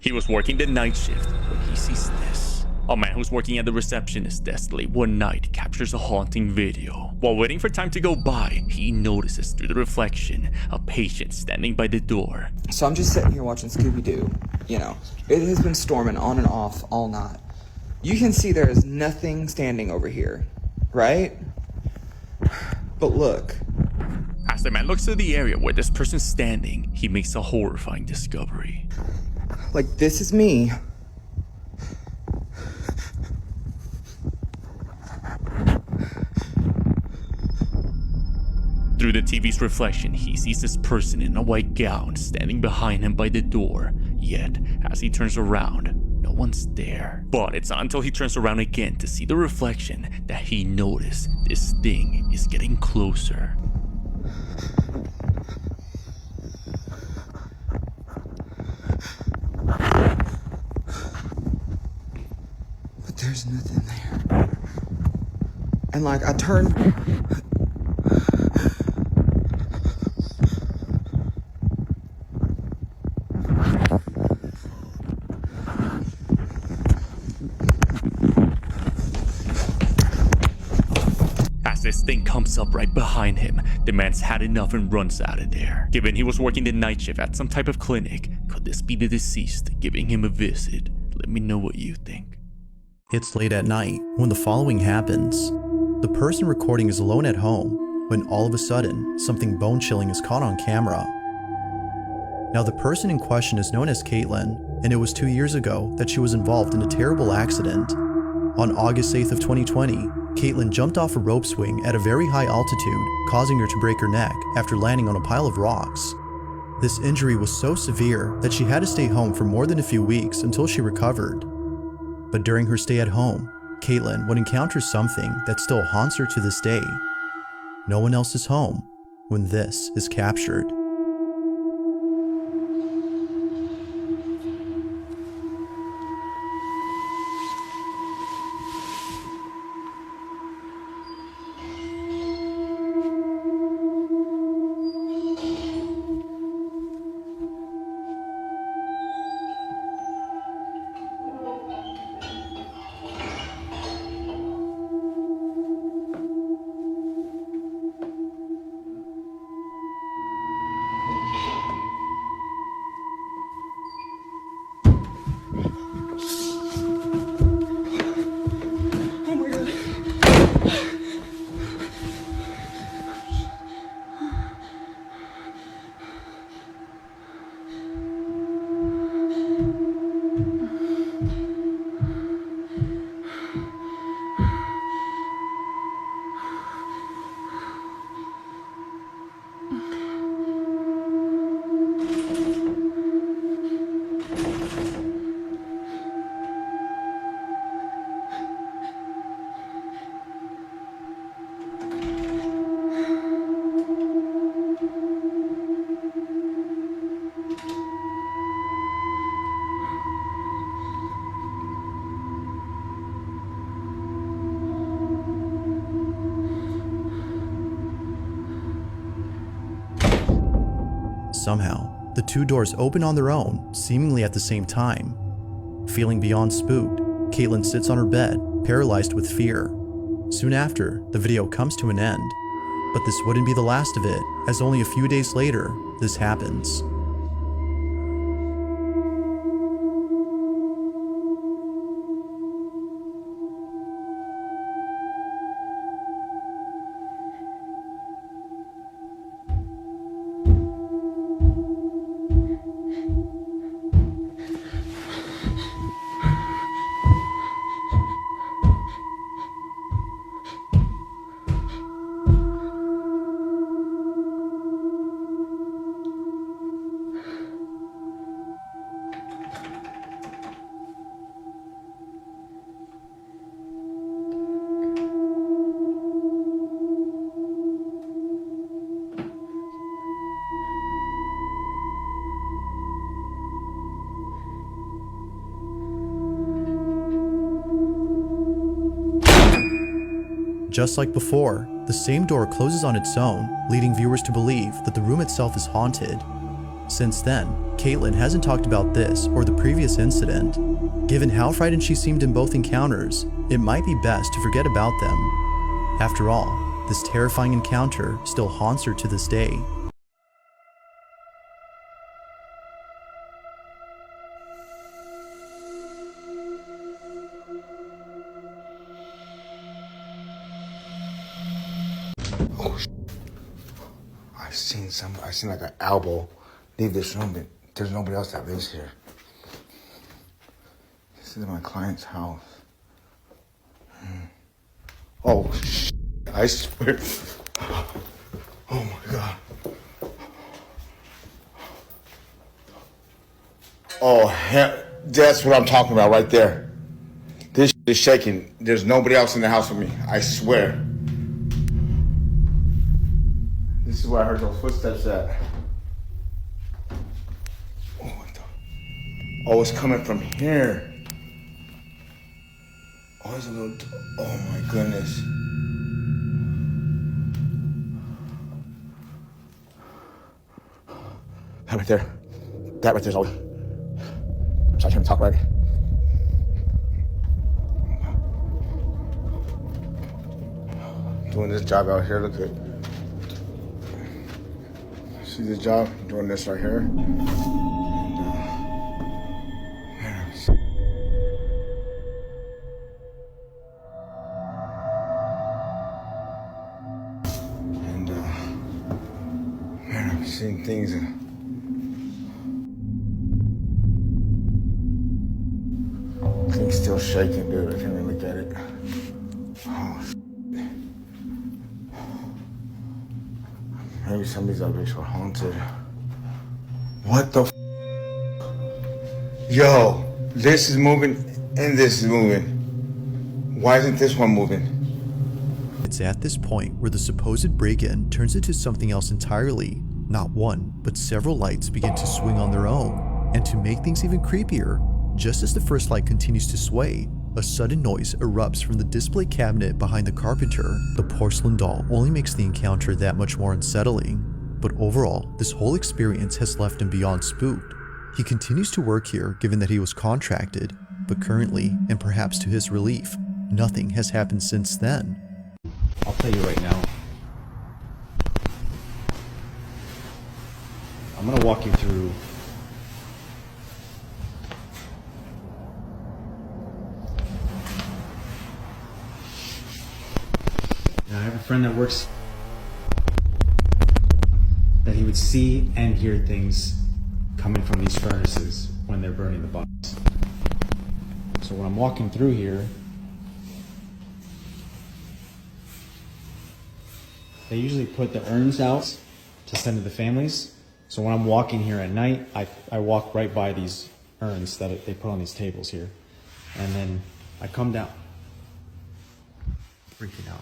He was working the night shift when he sees this. A man who's working at the receptionist desk late one night captures a haunting video. While waiting for time to go by, he notices through the reflection a patient standing by the door. So I'm just sitting here watching Scooby-Doo. You know, it has been storming on and off all night. You can see there is nothing standing over here, right? But look. As the man looks to the area where this person's standing, he makes a horrifying discovery. Like, this is me. Through the TV's reflection, he sees this person in a white gown standing behind him by the door. Yet, as he turns around, no one's there. But it's not until he turns around again to see the reflection that he noticed this thing is getting closer. But there's nothing there. And like, I turned... As this thing comes up right behind him, the man's had enough and runs out of there. Given he was working the night shift at some type of clinic, could this be the deceased giving him a visit? Let me know what you think. It's late at night when the following happens. The person recording is alone at home when all of a sudden, something bone-chilling is caught on camera. Now the person in question is known as Caitlin, and it was 2 years ago that she was involved in a terrible accident. On August 8th of 2020, Caitlin jumped off a rope swing at a very high altitude, causing her to break her neck after landing on a pile of rocks. This injury was so severe that she had to stay home for more than a few weeks until she recovered. But during her stay at home, Caitlin would encounter something that still haunts her to this day. No one else is home when this is captured. Somehow, the two doors open on their own, seemingly at the same time. Feeling beyond spooked, Caitlin sits on her bed, paralyzed with fear. Soon after, the video comes to an end. But this wouldn't be the last of it, as only a few days later, this happens. Just like before, the same door closes on its own, leading viewers to believe that the room itself is haunted. Since then, Caitlin hasn't talked about this or the previous incident. Given how frightened she seemed in both encounters, it might be best to forget about them. After all, this terrifying encounter still haunts her to this day. Oh, I seen like an elbow leave this room, but there's nobody else that lives here. This is my client's house. Oh, I swear. Oh my God. Oh, hell, that's what I'm talking about right there. This is shaking. There's nobody else in the house with me. I swear. This is where I heard those footsteps at. Oh, what the? Oh, it's coming from here. Oh, there's a little. Oh my goodness. That right there. That right there's always. I'm sorry, I can't talk right. Doing this job out here, look at. See this job? Doing this right here. And man, I'm seeing things. Things still shaking, dude. I can't even look at it. Oh, shit. Maybe some of these objects were haunted. What the Yo, this is moving and this is moving. Why isn't this one moving? It's at this point where the supposed break-in turns into something else entirely. Not one, but several lights begin to swing on their own. And to make things even creepier, just as the first light continues to sway, a sudden noise erupts from the display cabinet behind the carpenter. The porcelain doll only makes the encounter that much more unsettling. But overall, this whole experience has left him beyond spooked. He continues to work here given that he was contracted, but currently, and perhaps to his relief, nothing has happened since then. I'll tell you right now. I'm gonna walk you through I have a friend that works that he would see and hear things coming from these furnaces when they're burning the bodies. So when I'm walking through here, they usually put the urns out to send to the families. So when I'm walking here at night, I walk right by these urns that they put on these tables here. And then I come down, freaking out.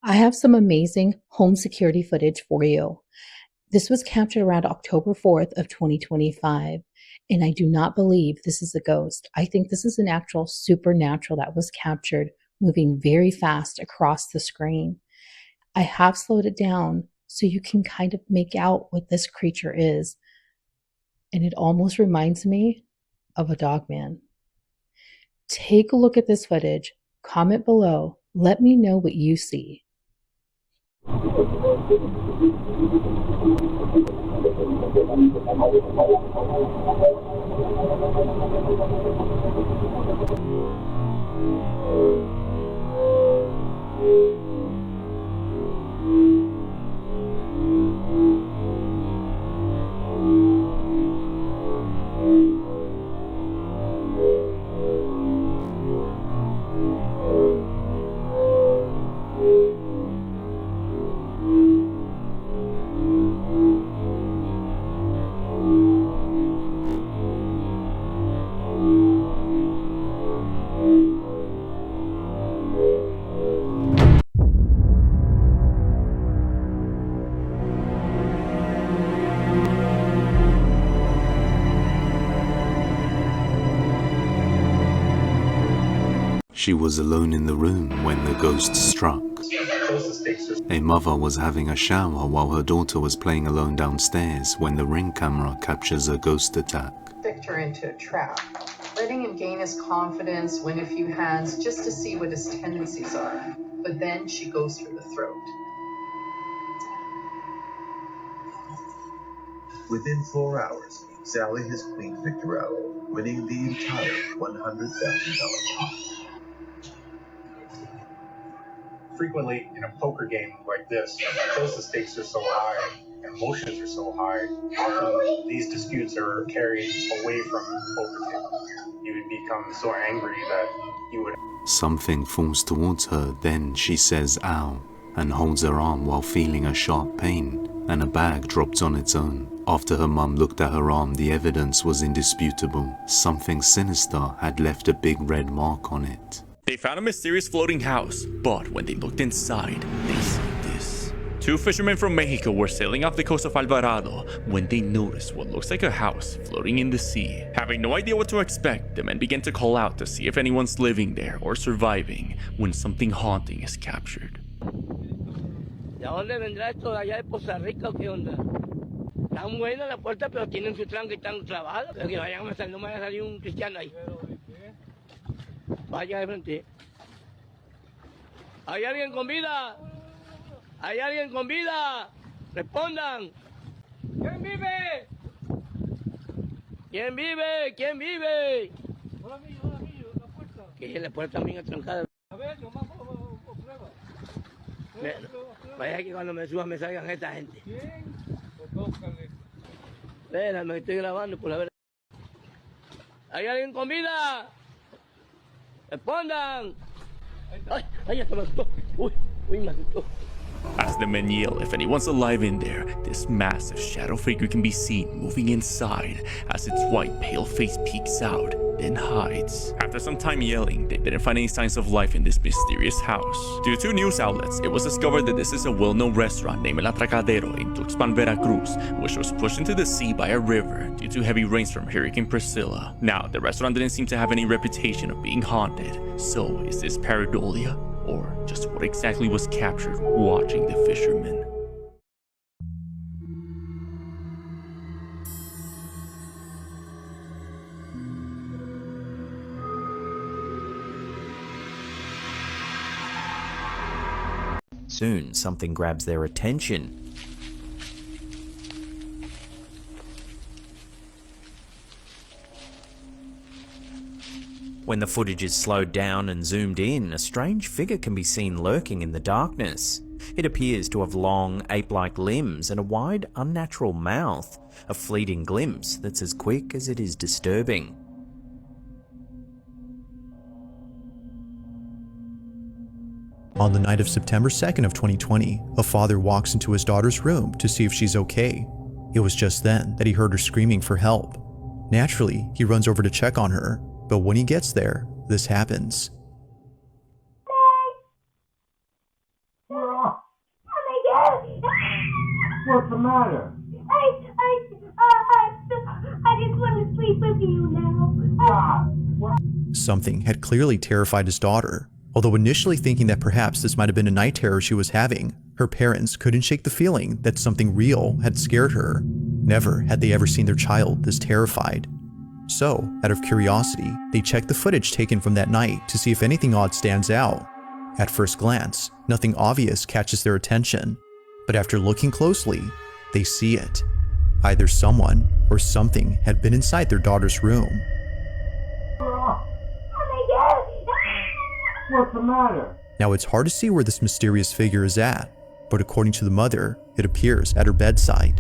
I have some amazing home security footage for you. This was captured around October 4th of 2025, and I do not believe this is a ghost. I think this is an actual supernatural that was captured moving very fast across the screen. I have slowed it down so you can kind of make out what this creature is, and it almost reminds me of a dog man. Take a look at this footage, comment below, let me know what you see. She was alone in the room when the ghost struck. A mother was having a shower while her daughter was playing alone downstairs when the Ring camera captures a ghost attack. Tricked her into a trap, letting him gain his confidence, win a few hands just to see what his tendencies are. But then she goes for the throat. Within 4 hours, Sally has queened Victor Owl, winning the entire $100,000 pot. Frequently in a poker game like this, because the stakes are so high, emotions are so high, often these disputes are carried away from the poker table. You would become so angry that you would... Something falls towards her, then she says ow, and holds her arm while feeling a sharp pain, and a bag drops on its own. After her mum looked at her arm, the evidence was indisputable. Something sinister had left a big red mark on it. They found a mysterious floating house, but when they looked inside, they see this. Two fishermen from Mexico were sailing off the coast of Alvarado when they noticed what looks like a house floating in the sea. Having no idea what to expect, the men began to call out to see if anyone's living there or surviving when something haunting is captured. ¿De dónde vendrá esto de allá de Poza Rica o qué onda? Están buenas las puertas, pero tienen su tranca y están clavadas. Pero que vayan a salir, no me vaya a salir un cristiano ahí. Vaya de frente. ¿Hay alguien con vida? ¿Hay alguien con vida? Respondan. ¿Quién vive? ¿Quién vive? ¿Quién vive? Hola, amigo, la puerta. Que la puerta también es trancada. A ver, nomás prueba. Vaya que cuando me suba me salgan esta gente. ¿Quién? Espera, me estoy grabando por la verdad. ¿Hay alguien con vida? ¡Respondan! ¡Ay, ay, hasta me asustó! ¡Uy, me asustó! As the men yell if anyone's alive in there, this massive shadow figure can be seen moving inside as its white pale face peeks out, then hides. After some time yelling, they didn't find any signs of life in this mysterious house. Due to news outlets, it was discovered that this is a well-known restaurant named El Atracadero in Tuxpan, Veracruz, which was pushed into the sea by a river due to heavy rains from Hurricane Priscilla. Now, the restaurant didn't seem to have any reputation of being haunted, so is this pareidolia? Or just what exactly was captured watching the fishermen? Soon, something grabs their attention. When the footage is slowed down and zoomed in, a strange figure can be seen lurking in the darkness. It appears to have long, ape-like limbs and a wide, unnatural mouth, a fleeting glimpse that's as quick as it is disturbing. On the night of September 2nd of 2020, a father walks into his daughter's room to see if she's okay. It was just then that he heard her screaming for help. Naturally, he runs over to check on her, but when he gets there, this happens. Oh my God! What's the matter? I just want to sleep with you now. Something had clearly terrified his daughter. Although initially thinking that perhaps this might have been a night terror she was having, her parents couldn't shake the feeling that something real had scared her. Never had they ever seen their child this terrified. So, out of curiosity, they checked the footage taken from that night to see if anything odd stands out. At first glance, nothing obvious catches their attention, but after looking closely, they see it. Either someone or something had been inside their daughter's room. Oh my God! What's the matter? Now it's hard to see where this mysterious figure is at, but according to the mother, it appears at her bedside.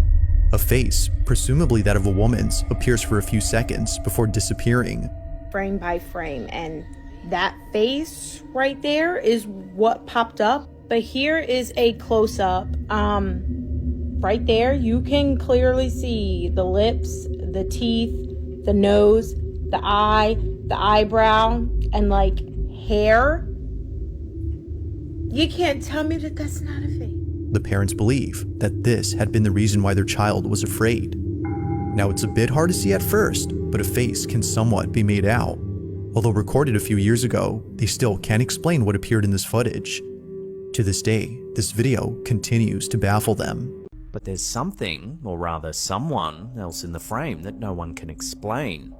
A face, presumably that of a woman's, appears for a few seconds before disappearing. Frame by frame, and that face right there is what popped up. But here is a close-up. Right there, you can clearly see the lips, the teeth, the nose, the eye, the eyebrow, and like hair. You can't tell me that that's not a face. The parents believe that this had been the reason why their child was afraid. Now it's a bit hard to see at first, but a face can somewhat be made out. Although recorded a few years ago, they still can't explain what appeared in this footage. To this day, this video continues to baffle them. But there's something, or rather someone, else in the frame that no one can explain.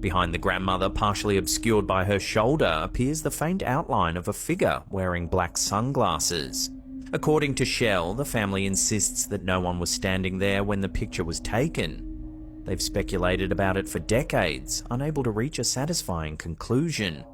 Behind the grandmother, partially obscured by her shoulder, appears the faint outline of a figure wearing black sunglasses. According to Shell, the family insists that no one was standing there when the picture was taken. They've speculated about it for decades, unable to reach a satisfying conclusion.